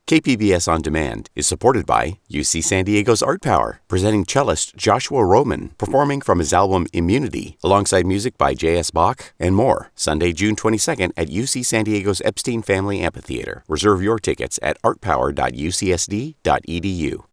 KPBS On Demand is supported by UC San Diego's Art Power, presenting cellist Joshua Roman, performing from his album Immunity, alongside music by J.S. Bach and more, Sunday, June 22nd at UC San Diego's Epstein Family Amphitheater. Reserve your tickets at artpower.ucsd.edu.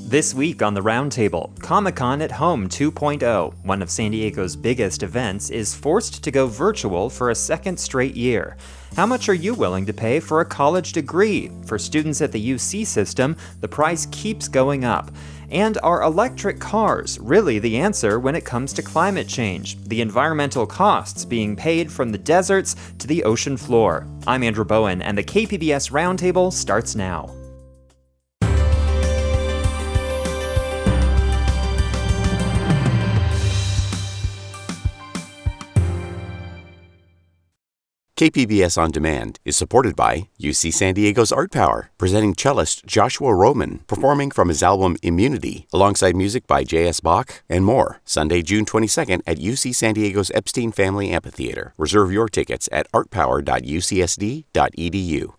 This week on the Roundtable, Comic-Con at Home 2.0, one of San Diego's biggest events, is forced to go virtual for a second straight year. How much are you willing to pay for a college degree? For students at the UC system, the price keeps going up. And are electric cars really the answer when it comes to climate change? The environmental costs being paid from the deserts to the ocean floor. I'm Andrew Bowen, and the KPBS Roundtable starts now. KPBS On Demand is supported by UC San Diego's Art Power, presenting cellist Joshua Roman, performing from his album Immunity, alongside music by J.S. Bach and more, Sunday, June 22nd at UC San Diego's Epstein Family Amphitheater. Reserve your tickets at artpower.ucsd.edu.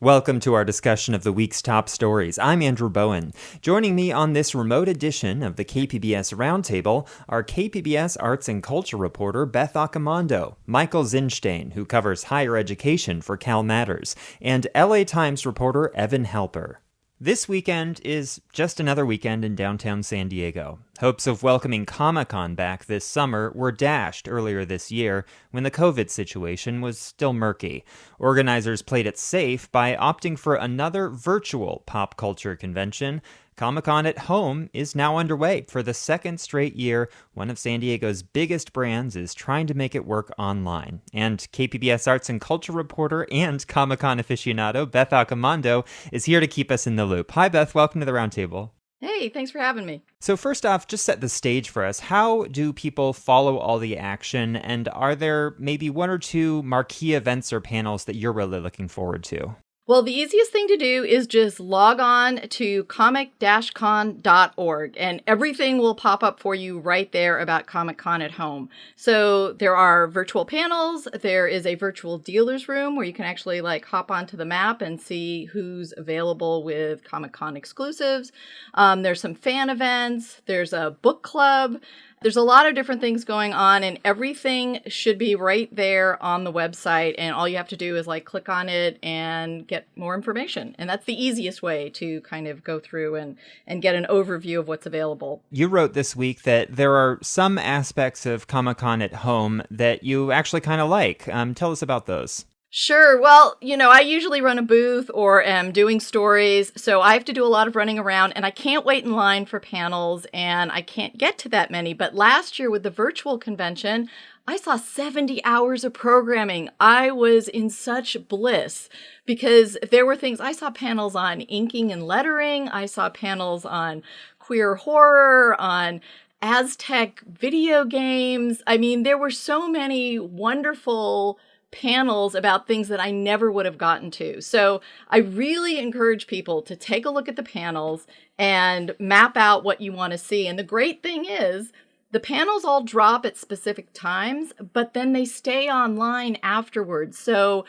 Welcome to our discussion of the week's top stories. I'm Andrew Bowen. Joining me on this remote edition of the KPBS Roundtable are KPBS Arts and Culture reporter Beth Accomando, Michael Zinstein, who covers higher education for Cal Matters, and LA Times reporter Evan Halper. This weekend is just another weekend in downtown San Diego. Hopes of welcoming Comic-Con back this summer were dashed earlier this year when the COVID situation was still murky. Organizers played it safe by opting for another virtual pop culture convention. Comic-Con at Home is now underway for the second straight year. One of San Diego's biggest brands is trying to make it work online. And KPBS Arts and Culture reporter and Comic-Con aficionado Beth Accomando is here to keep us in the loop. Hi, Beth. Welcome to the Roundtable. Hey, thanks for having me. So first off, just set the stage for us. How do people follow all the action? And are there maybe one or two marquee events or panels that you're really looking forward to? Well, the easiest thing to do is just log on to comic-con.org and everything will pop up for you right there about Comic-Con at Home. So there are virtual panels. There is a virtual dealer's room where you can actually hop onto the map and see who's available with Comic-Con exclusives. There's some fan events. There's a book club. There's a lot of different things going on, and everything should be right there on the website, and all you have to do is click on it and get more information. And that's the easiest way to kind of go through and get an overview of what's available. You wrote this week that there are some aspects of Comic-Con at Home that you actually kind of like. Tell us about those. Sure. Well, I usually run a booth or am doing stories, so I have to do a lot of running around, and I can't wait in line for panels, and I can't get to that many. But last year with the virtual convention, I saw 70 hours of programming. I was in such bliss because there were things, I saw panels on inking and lettering. I saw panels on queer horror, on Aztec video games. I mean, there were so many wonderful panels about things that I never would have gotten to. So I really encourage people to take a look at the panels and map out what you want to see. And the great thing is the panels all drop at specific times, but then they stay online afterwards. So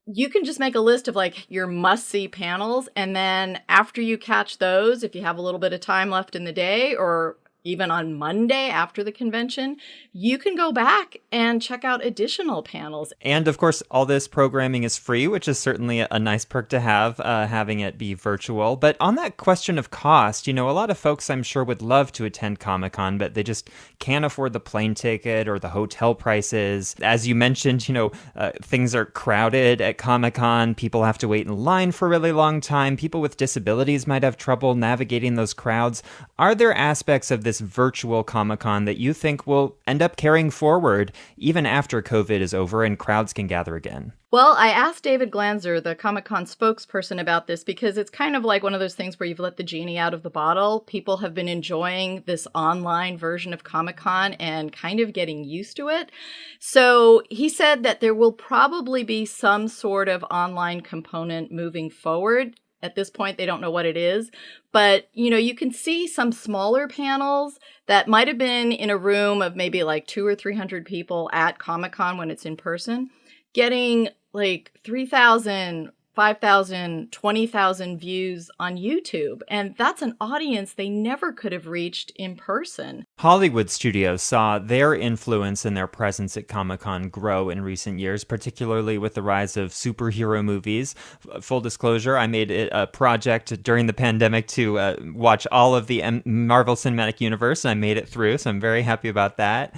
you can just make a list of your must-see panels. And then after you catch those, if you have a little bit of time left in the day or even on Monday after the convention, you can go back and check out additional panels. And of course, all this programming is free, which is certainly a nice perk to have, having it be virtual. But on that question of cost, a lot of folks I'm sure would love to attend Comic-Con, but they just can't afford the plane ticket or the hotel prices. As you mentioned, things are crowded at Comic-Con. People have to wait in line for a really long time. People with disabilities might have trouble navigating those crowds. Are there aspects of this virtual Comic-Con that you think will end up carrying forward even after COVID is over and crowds can gather again? Well, I asked David Glanzer, the Comic-Con spokesperson, about this because it's kind of like one of those things where you've let the genie out of the bottle. People have been enjoying this online version of Comic-Con and kind of getting used to it. So he said that there will probably be some sort of online component moving forward. At this point, they don't know what it is. But, you can see some smaller panels that might have been in a room of maybe 200 or 300 people at Comic-Con when it's in person, getting 3,000 5,000, 20,000 views on YouTube. And that's an audience they never could have reached in person. Hollywood studios saw their influence and their presence at Comic-Con grow in recent years, particularly with the rise of superhero movies. Full disclosure, I made it a project during the pandemic to watch all of the Marvel Cinematic Universe, and I made it through, so I'm very happy about that.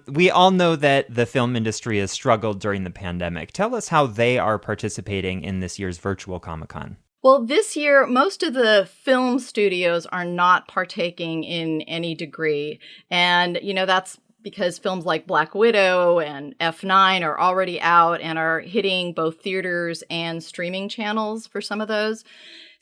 We all know that the film industry has struggled during the pandemic. Tell us how they are participating in this year's virtual Comic-Con. Well, this year, most of the film studios are not partaking in any degree. And, that's because films like Black Widow and F9 are already out and are hitting both theaters and streaming channels for some of those.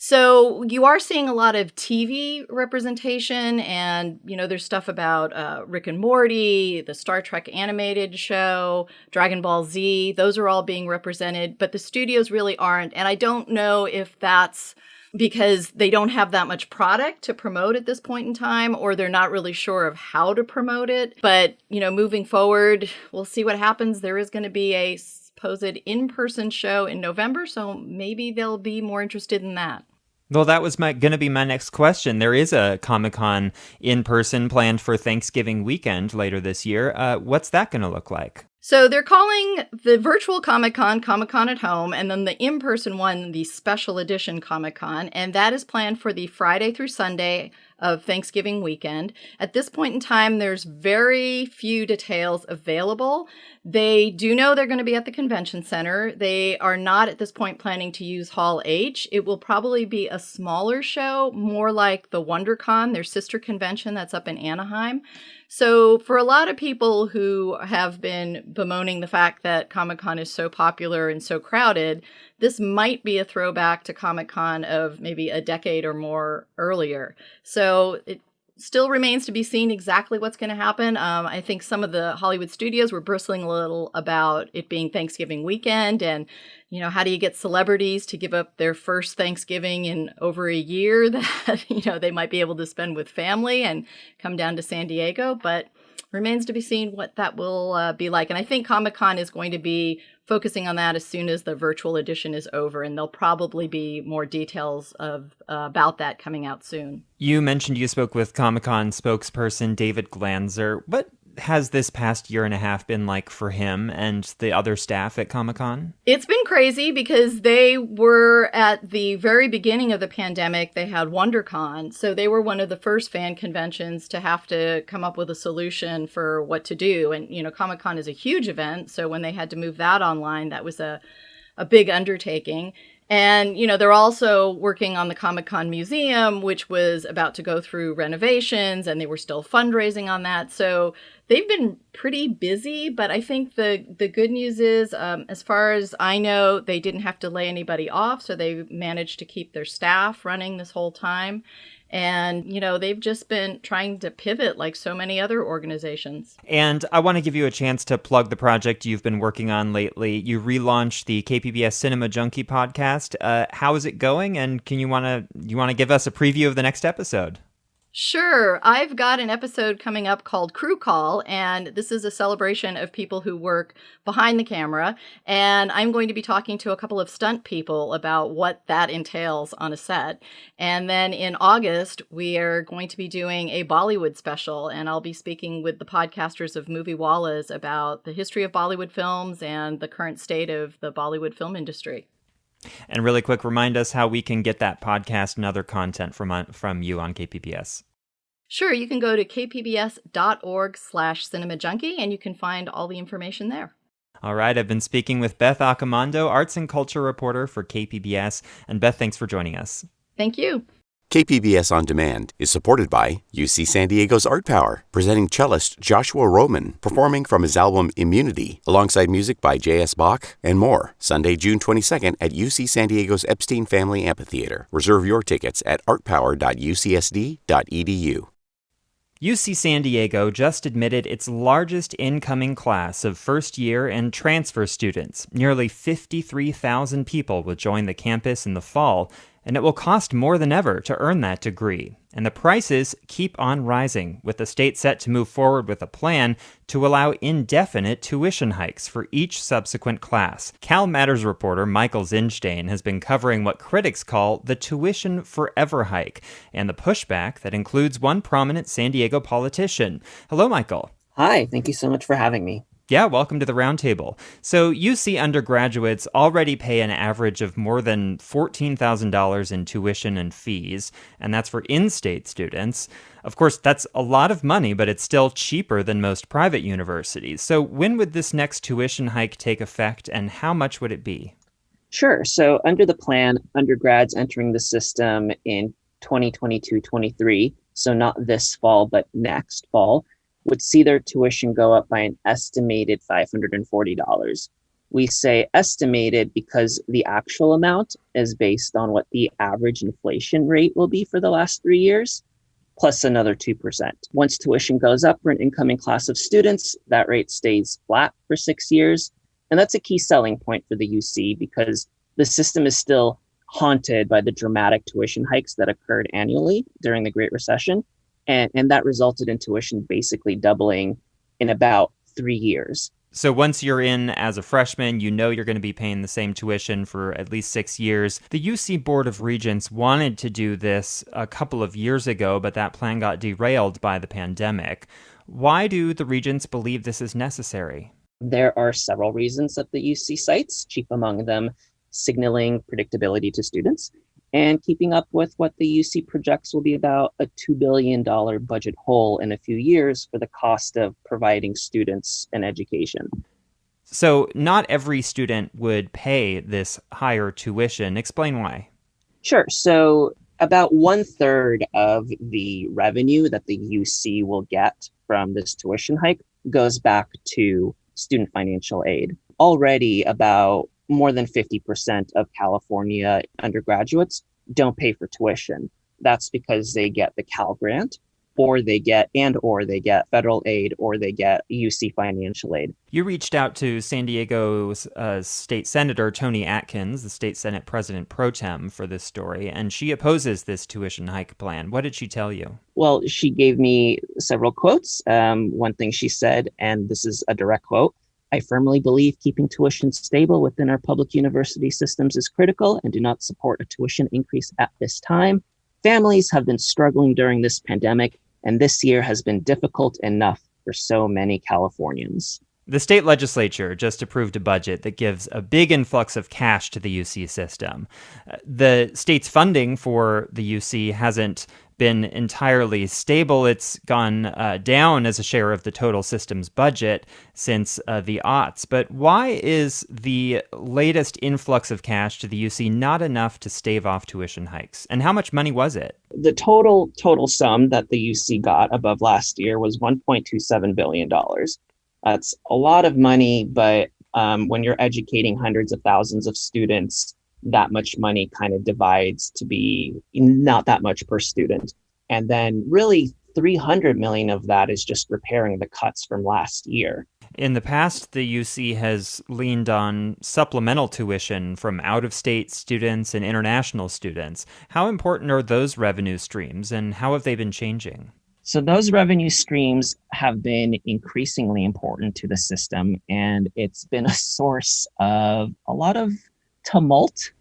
So you are seeing a lot of TV representation, and, there's stuff about Rick and Morty, the Star Trek animated show, Dragon Ball Z. Those are all being represented, but the studios really aren't. And I don't know if that's because they don't have that much product to promote at this point in time, or they're not really sure of how to promote it. But, moving forward, we'll see what happens. There is going to be a supposed in-person show in November, so maybe they'll be more interested in that. Well, that was going to be my next question. There is a Comic-Con in person planned for Thanksgiving weekend later this year. What's that going to look like? So they're calling the virtual Comic-Con at Home, and then the in-person one the Special Edition Comic-Con, and that is planned for the Friday through Sunday of Thanksgiving weekend. At this point in time, there's very few details available. They do know they're going to be at the convention center. They are not at this point planning to use Hall H. It will probably be a smaller show, more like the WonderCon, their sister convention that's up in Anaheim. So for a lot of people who have been bemoaning the fact that Comic-Con is so popular and so crowded, this might be a throwback to Comic-Con of maybe a decade or more earlier. So it still remains to be seen exactly what's going to happen. I think some of the Hollywood studios were bristling a little about it being Thanksgiving weekend, and how do you get celebrities to give up their first Thanksgiving in over a year that they might be able to spend with family and come down to San Diego? But remains to be seen what that will be like. And I think Comic-Con is going to be focusing on that as soon as the virtual edition is over, and there'll probably be more details about that coming out soon. You mentioned you spoke with Comic-Con spokesperson David Glanzer. What has this past year and a half been like for him and the other staff at Comic-Con? It's been crazy because they were at the very beginning of the pandemic. They had WonderCon, so they were one of the first fan conventions to have to come up with a solution for what to do. And, Comic-Con is a huge event, so when they had to move that online, that was a big undertaking. And, they're also working on the Comic-Con Museum, which was about to go through renovations, and they were still fundraising on that. So they've been pretty busy, but I think the good news is, as far as I know, they didn't have to lay anybody off, so they managed to keep their staff running this whole time. And, they've just been trying to pivot like so many other organizations. And I want to give you a chance to plug the project you've been working on lately. You relaunched the KPBS Cinema Junkie podcast. How is it going? And you want to give us a preview of the next episode? Sure. I've got an episode coming up called Crew Call, and this is a celebration of people who work behind the camera. And I'm going to be talking to a couple of stunt people about what that entails on a set. And then in August, we are going to be doing a Bollywood special, and I'll be speaking with the podcasters of Movie Wallas about the history of Bollywood films and the current state of the Bollywood film industry. And really quick, remind us how we can get that podcast and other content from you on KPBS. Sure, you can go to kpbs.org/cinemajunkie, and you can find all the information there. All right, I've been speaking with Beth Accomando, arts and culture reporter for KPBS. And Beth, thanks for joining us. Thank you. KPBS On Demand is supported by UC San Diego's Art Power, presenting cellist Joshua Roman, performing from his album Immunity, alongside music by J.S. Bach and more, Sunday, June 22nd at UC San Diego's Epstein Family Amphitheater. Reserve your tickets at artpower.ucsd.edu. UC San Diego just admitted its largest incoming class of first-year and transfer students. Nearly 53,000 people will join the campus in the fall and it will cost more than ever to earn that degree. And the prices keep on rising, with the state set to move forward with a plan to allow indefinite tuition hikes for each subsequent class. Cal Matters reporter Michael Zinstein has been covering what critics call the tuition forever hike, and the pushback that includes one prominent San Diego politician. Hello, Michael. Hi, thank you so much for having me. Yeah, welcome to the roundtable. So UC undergraduates already pay an average of more than $14,000 in tuition and fees, and that's for in-state students. Of course, that's a lot of money, but it's still cheaper than most private universities. So when would this next tuition hike take effect, and how much would it be? Sure. So under the plan, undergrads entering the system in 2022-23, so not this fall, but next fall, would see their tuition go up by an estimated $540. We say estimated because the actual amount is based on what the average inflation rate will be for the last 3 years, plus another 2%. Once tuition goes up for an incoming class of students, that rate stays flat for 6 years. And that's a key selling point for the UC because the system is still haunted by the dramatic tuition hikes that occurred annually during the Great Recession. And that resulted in tuition basically doubling in about 3 years. So once you're in as a freshman, you know you're going to be paying the same tuition for at least 6 years. The UC Board of Regents wanted to do this a couple of years ago, but that plan got derailed by the pandemic. Why do the regents believe this is necessary? There are several reasons that the UC cites, chief among them signaling predictability to students and keeping up with what the UC projects will be about a $2 billion budget hole in a few years for the cost of providing students an education. So not every student would pay this higher tuition. Explain why. Sure. So about 1/3 of the revenue that the UC will get from this tuition hike goes back to student financial aid. Already about more than 50% of California undergraduates don't pay for tuition. That's because they get the Cal Grant, or they get federal aid, or they get UC financial aid. You reached out to San Diego's State Senator Toni Atkins, the State Senate President Pro Tem, for this story, and she opposes this tuition hike plan. What did she tell you? Well, she gave me several quotes. One thing she said, and this is a direct quote, "I firmly believe keeping tuition stable within our public university systems is critical and do not support a tuition increase at this time. Families have been struggling during this pandemic, and this year has been difficult enough for so many Californians." The state legislature just approved a budget that gives a big influx of cash to the UC system. The state's funding for the UC hasn't been entirely stable. It's gone down as a share of the total system's budget since the aughts. But why is the latest influx of cash to the UC not enough to stave off tuition hikes? And how much money was it? The total sum that the UC got above last year was $1.27 billion. That's a lot of money, but when you're educating hundreds of thousands of students, that much money kind of divides to be not that much per student. And then really 300 million of that is just repairing the cuts from last year. In the past, the UC has leaned on supplemental tuition from out-of-state students and international students. How important are those revenue streams, and how have they been changing? So those revenue streams have been increasingly important to the system, and it's been a source of a lot of tumult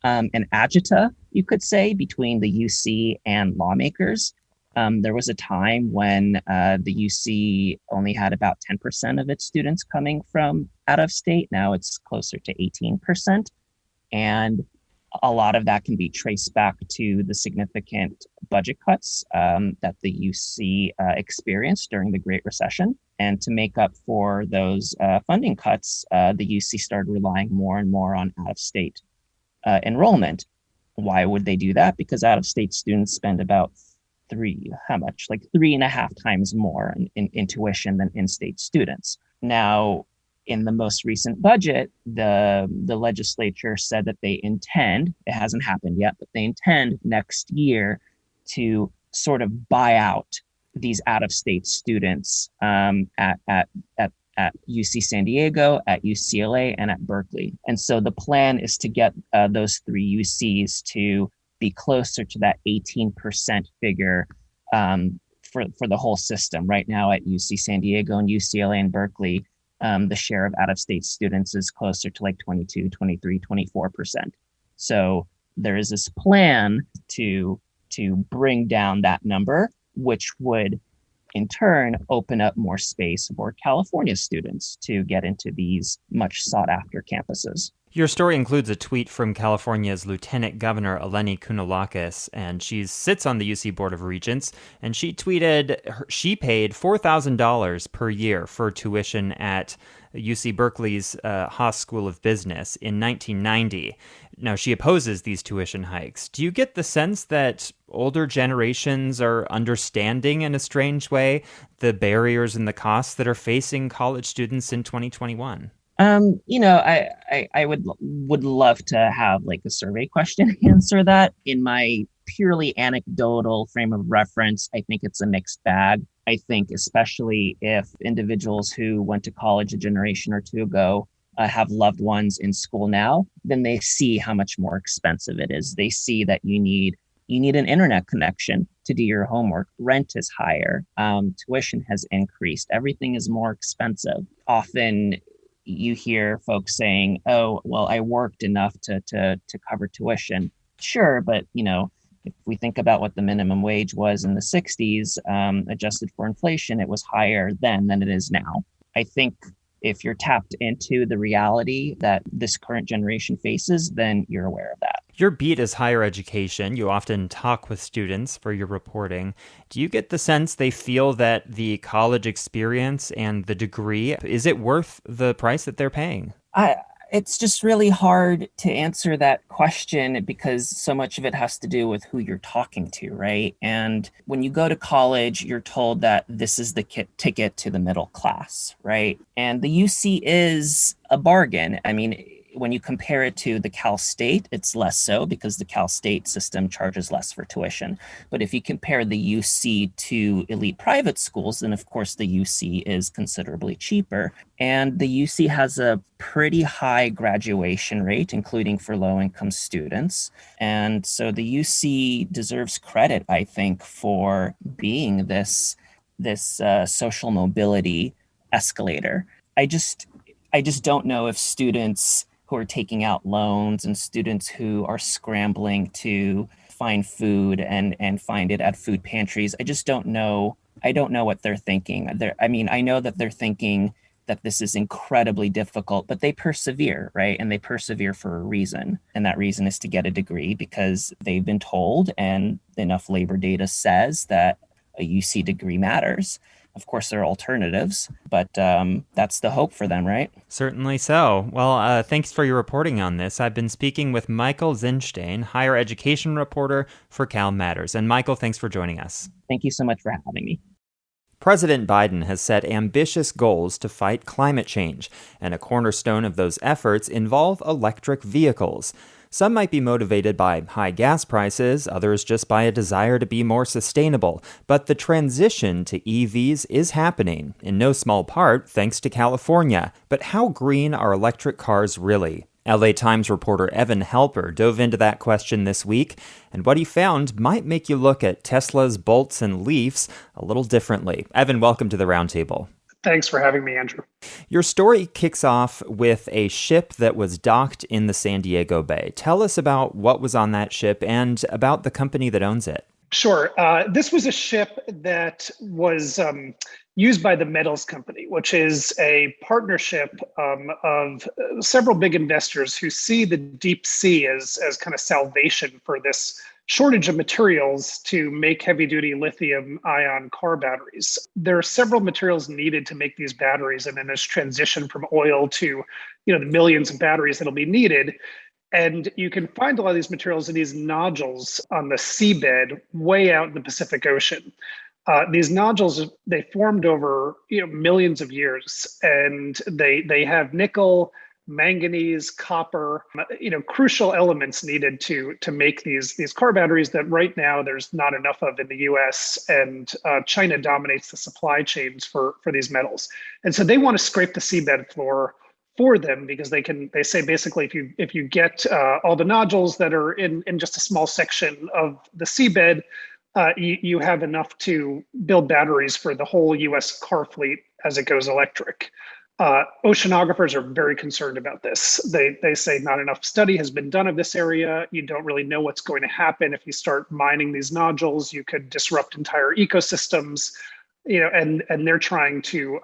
and agita, you could say, between the UC and lawmakers. There was a time when the UC only had about 10% of its students coming from out of state. Now it's closer to 18%. And a lot of that can be traced back to the significant budget cuts that the UC experienced during the Great Recession. And to make up for those funding cuts, the UC started relying more and more on out-of-state enrollment. Why would they do that? Because out-of-state students spend about 3.5 times more in tuition than in-state students. Now, in the most recent budget, the legislature said that they intend, it hasn't happened yet, but they intend next year to sort of buy out these out-of-state students at UC San Diego, at UCLA, and at Berkeley. And so the plan is to get those three UCs to be closer to that 18% figure for the whole system. Right now at UC San Diego and UCLA and Berkeley, the share of out-of-state students is closer to like 22, 23, 24%. So there is this plan to bring down that number, which would in turn open up more space for California students to get into these much sought after campuses. Your story includes a tweet from California's Lieutenant Governor Eleni Kounalakis, and she sits on the UC Board of Regents, and she tweeted she paid $4,000 per year for tuition at UC Berkeley's Haas School of Business in 1990. Now, she opposes these tuition hikes. Do you get the sense that older generations are understanding in a strange way the barriers and the costs that are facing college students in 2021? I would love to have like a survey question answer that. In my purely anecdotal frame of reference, I think it's a mixed bag. I think especially if individuals who went to college a generation or two ago have loved ones in school now, then they see how much more expensive it is. They see that you need an internet connection to do your homework. Rent is higher. Tuition has increased. Everything is more expensive. Often you hear folks saying, "Oh, well, I worked enough to cover tuition." Sure, but if we think about what the minimum wage was in the 60s, adjusted for inflation, it was higher then than it is now. I think if you're tapped into the reality that this current generation faces, then you're aware of that. Your beat is higher education. You often talk with students for your reporting. Do you get the sense they feel that the college experience and the degree, is it worth the price that they're paying? It's just really hard to answer that question because so much of it has to do with who you're talking to, right? And when you go to college, you're told that this is the ticket to the middle class, right? And the UC is a bargain. I mean, when you compare it to the Cal State, it's less so because the Cal State system charges less for tuition. But if you compare the UC to elite private schools, then of course the UC is considerably cheaper. And the UC has a pretty high graduation rate, including for low-income students. And so the UC deserves credit, I think, for being this social mobility escalator. I just don't know if students who are taking out loans and students who are scrambling to find food and find it at food pantries, I just don't know. I don't know what they're thinking. I know that they're thinking that this is incredibly difficult, but they persevere, right? And they persevere for a reason. And that reason is to get a degree because they've been told and enough labor data says that a UC degree matters. Of course, there are alternatives, but that's the hope for them, right? Certainly so. Well, thanks for your reporting on this. I've been speaking with Michael Zinstein, higher education reporter for Cal Matters. And Michael, thanks for joining us. Thank you so much for having me. President Biden has set ambitious goals to fight climate change, and a cornerstone of those efforts involve electric vehicles. Some might be motivated by high gas prices, others just by a desire to be more sustainable. But the transition to EVs is happening, in no small part thanks to California. But how green are electric cars really? LA Times reporter Evan Halper dove into that question this week, and what he found might make you look at Tesla's Bolts and Leafs a little differently. Evan, welcome to the Roundtable. Thanks for having me, Andrew. Your story kicks off with a ship that was docked in the San Diego Bay. Tell us about what was on that ship and about the company that owns it. Sure. This was a ship that was used by the Metals Company, which is a partnership of several big investors who see the deep sea as kind of salvation for this shortage of materials to make heavy-duty lithium-ion car batteries. There are several materials needed to make these batteries, and in this transition from oil to the millions of batteries that'll be needed. And you can find a lot of these materials in these nodules on the seabed way out in the Pacific Ocean. These nodules, they formed over millions of years, and they have nickel, manganese, copper, crucial elements needed to make these car batteries that right now there's not enough of in the US, and China dominates the supply chains for these metals. And so they want to scrape the seabed floor for them, because they say basically if you get all the nodules that are in just a small section of the seabed, you have enough to build batteries for the whole US car fleet as it goes electric. Oceanographers are very concerned about this. They say not enough study has been done of this area. You don't really know what's going to happen if you start mining these nodules. You could disrupt entire ecosystems, and they're trying to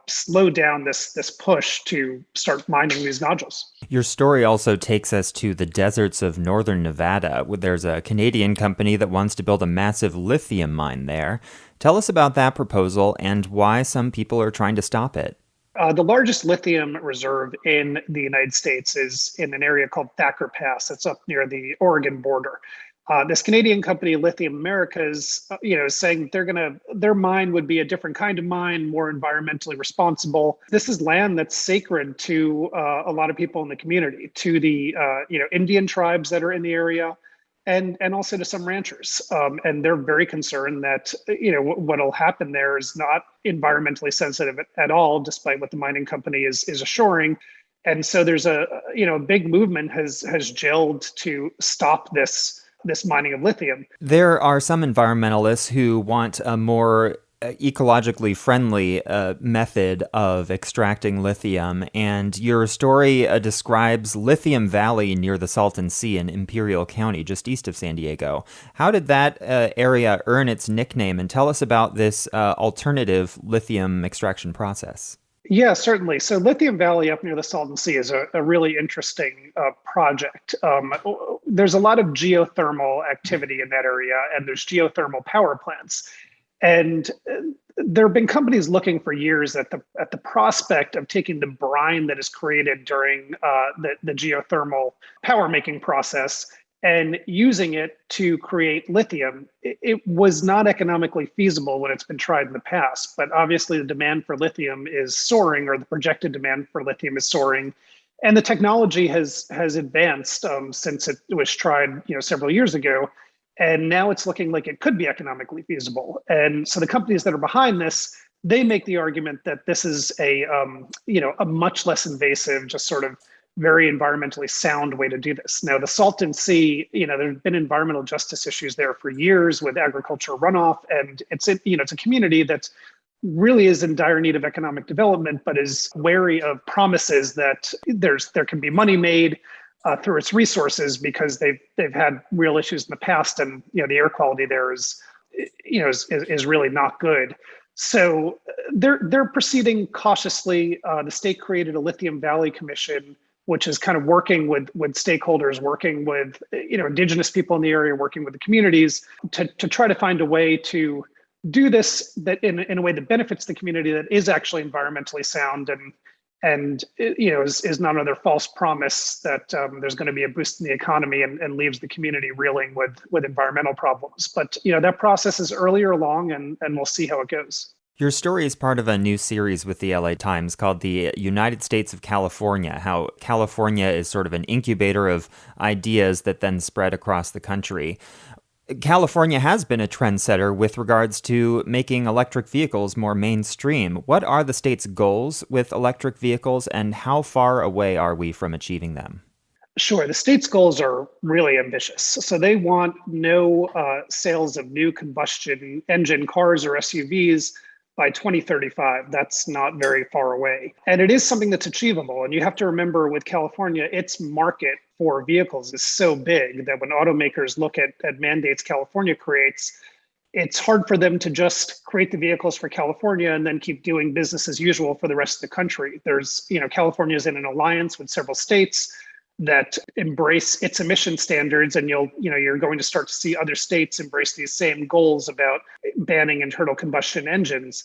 slow down this push to start mining these nodules. Your story also takes us to the deserts of northern Nevada. There's a Canadian company that wants to build a massive lithium mine there. Tell us about that proposal and why some people are trying to stop it. The largest lithium reserve in the United States is in an area called Thacker Pass. It's up near the Oregon border. This Canadian company, Lithium Americas, is saying their mine would be a different kind of mine, more environmentally responsible. This is land that's sacred to a lot of people in the community, to the Indian tribes that are in the area, and also to some ranchers. And they're very concerned that what'll happen there is not environmentally sensitive at all, despite what the mining company is assuring. And so there's a big movement has gelled to stop this mining of lithium. There are some environmentalists who want a more ecologically friendly method of extracting lithium, and your story describes Lithium Valley near the Salton Sea in Imperial County, just east of San Diego. How did that area earn its nickname, and tell us about this alternative lithium extraction process? Yeah, certainly. So Lithium Valley up near the Salton Sea is a really interesting project. There's a lot of geothermal activity in that area, and there's geothermal power plants. And there have been companies looking for years at the prospect of taking the brine that is created during the geothermal power making process and using it to create lithium. It was not economically feasible when it's been tried in the past, but obviously the demand for lithium is soaring, or the projected demand for lithium is soaring. And the technology has advanced since it was tried several years ago. And now it's looking like it could be economically feasible. And so the companies that are behind this, they make the argument that this is a much less invasive, just sort of very environmentally sound way to do this. Now, the Salton Sea, there have been environmental justice issues there for years with agricultural runoff, and it's a community that really is in dire need of economic development, but is wary of promises that there can be money made through its resources, because they've had real issues in the past, and the air quality there is really not good. So they're proceeding cautiously. The state created a Lithium Valley Commission, which is kind of working with stakeholders, working with indigenous people in the area, working with the communities to try to find a way to do this that in a way that benefits the community, that is actually environmentally sound, and is not another false promise that there's going to be a boost in the economy and leaves the community reeling with environmental problems. But that process is earlier along, and we'll see how it goes. Your story is part of a new series with the LA Times called The United States of California, how California is sort of an incubator of ideas that then spread across the country. California has been a trendsetter with regards to making electric vehicles more mainstream. What are the state's goals with electric vehicles, and how far away are we from achieving them? Sure. The state's goals are really ambitious. So they want no sales of new combustion engine cars or SUVs by 2035. That's not very far away. And it is something that's achievable. And you have to remember, with California, its market for vehicles is so big that when automakers look at mandates California creates, it's hard for them to just create the vehicles for California and then keep doing business as usual for the rest of the country. California is in an alliance with several states that embrace its emission standards, and you're going to start to see other states embrace these same goals about banning internal combustion engines.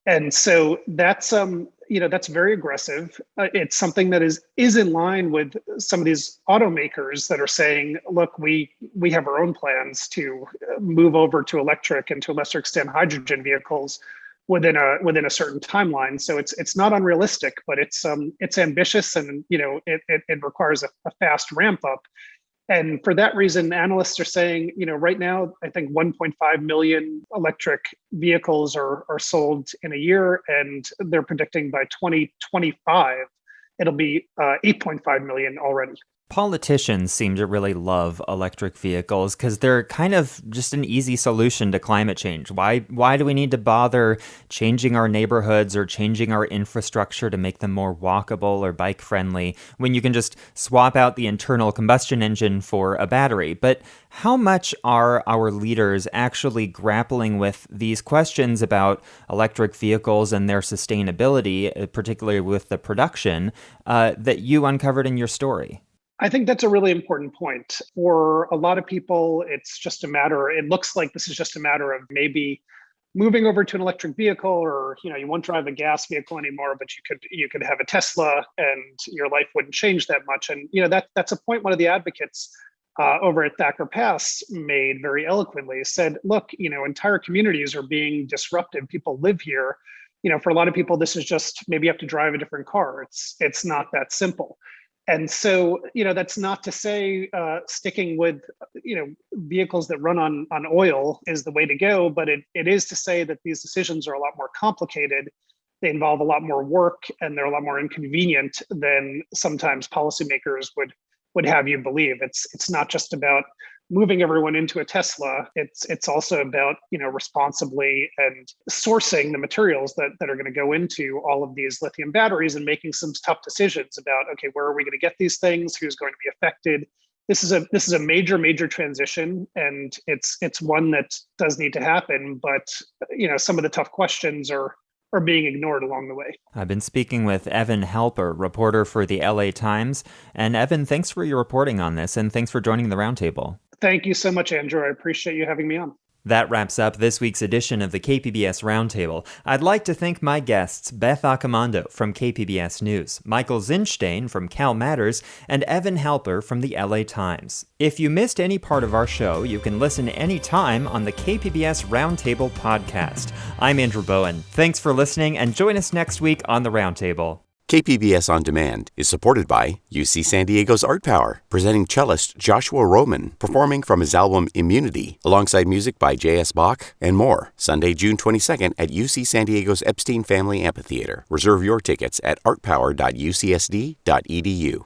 And so that's very aggressive. It's something that is in line with some of these automakers that are saying, look, we have our own plans to move over to electric and to a lesser extent hydrogen vehicles within a certain timeline. So it's not unrealistic, but it's ambitious, and it requires a fast ramp up. And for that reason, analysts are saying, right now, I think 1.5 million electric vehicles are sold in a year, and they're predicting by 2025 it'll be 8.5 million already. Politicians seem to really love electric vehicles because they're kind of just an easy solution to climate change. Why do we need to bother changing our neighborhoods or changing our infrastructure to make them more walkable or bike friendly when you can just swap out the internal combustion engine for a battery? But how much are our leaders actually grappling with these questions about electric vehicles and their sustainability, particularly with the production, that you uncovered in your story? I think that's a really important point. For a lot of people, it looks like this is just a matter of maybe moving over to an electric vehicle, or you won't drive a gas vehicle anymore, but you could have a Tesla and your life wouldn't change that much. And that's a point one of the advocates over at Thacker Pass made very eloquently. Said, look, entire communities are being disrupted. People live here. For a lot of people, this is just maybe you have to drive a different car. It's not that simple. And so, that's not to say sticking with, vehicles that run on oil is the way to go, but it is to say that these decisions are a lot more complicated. They involve a lot more work, and they're a lot more inconvenient than sometimes policymakers would have you believe. It's not just about moving everyone into a Tesla. It's also about responsibly and sourcing the materials that are going to go into all of these lithium batteries and making some tough decisions about, okay, where are we going to get these things? Who's going to be affected? This is a major transition, and it's one that does need to happen. But some of the tough questions are being ignored along the way. I've been speaking with Evan Halper, reporter for the LA Times. And Evan, thanks for your reporting on this, and thanks for joining the roundtable. Thank you so much, Andrew. I appreciate you having me on. That wraps up this week's edition of the KPBS Roundtable. I'd like to thank my guests, Beth Accomando from KPBS News, Michael Zinstein from Cal Matters, and Evan Halper from the LA Times. If you missed any part of our show, you can listen anytime on the KPBS Roundtable podcast. I'm Andrew Bowen. Thanks for listening, and join us next week on the Roundtable. KPBS On Demand is supported by UC San Diego's Art Power, presenting cellist Joshua Roman, performing from his album Immunity, alongside music by J.S. Bach and more, Sunday, June 22nd at UC San Diego's Epstein Family Amphitheater. Reserve your tickets at artpower.ucsd.edu.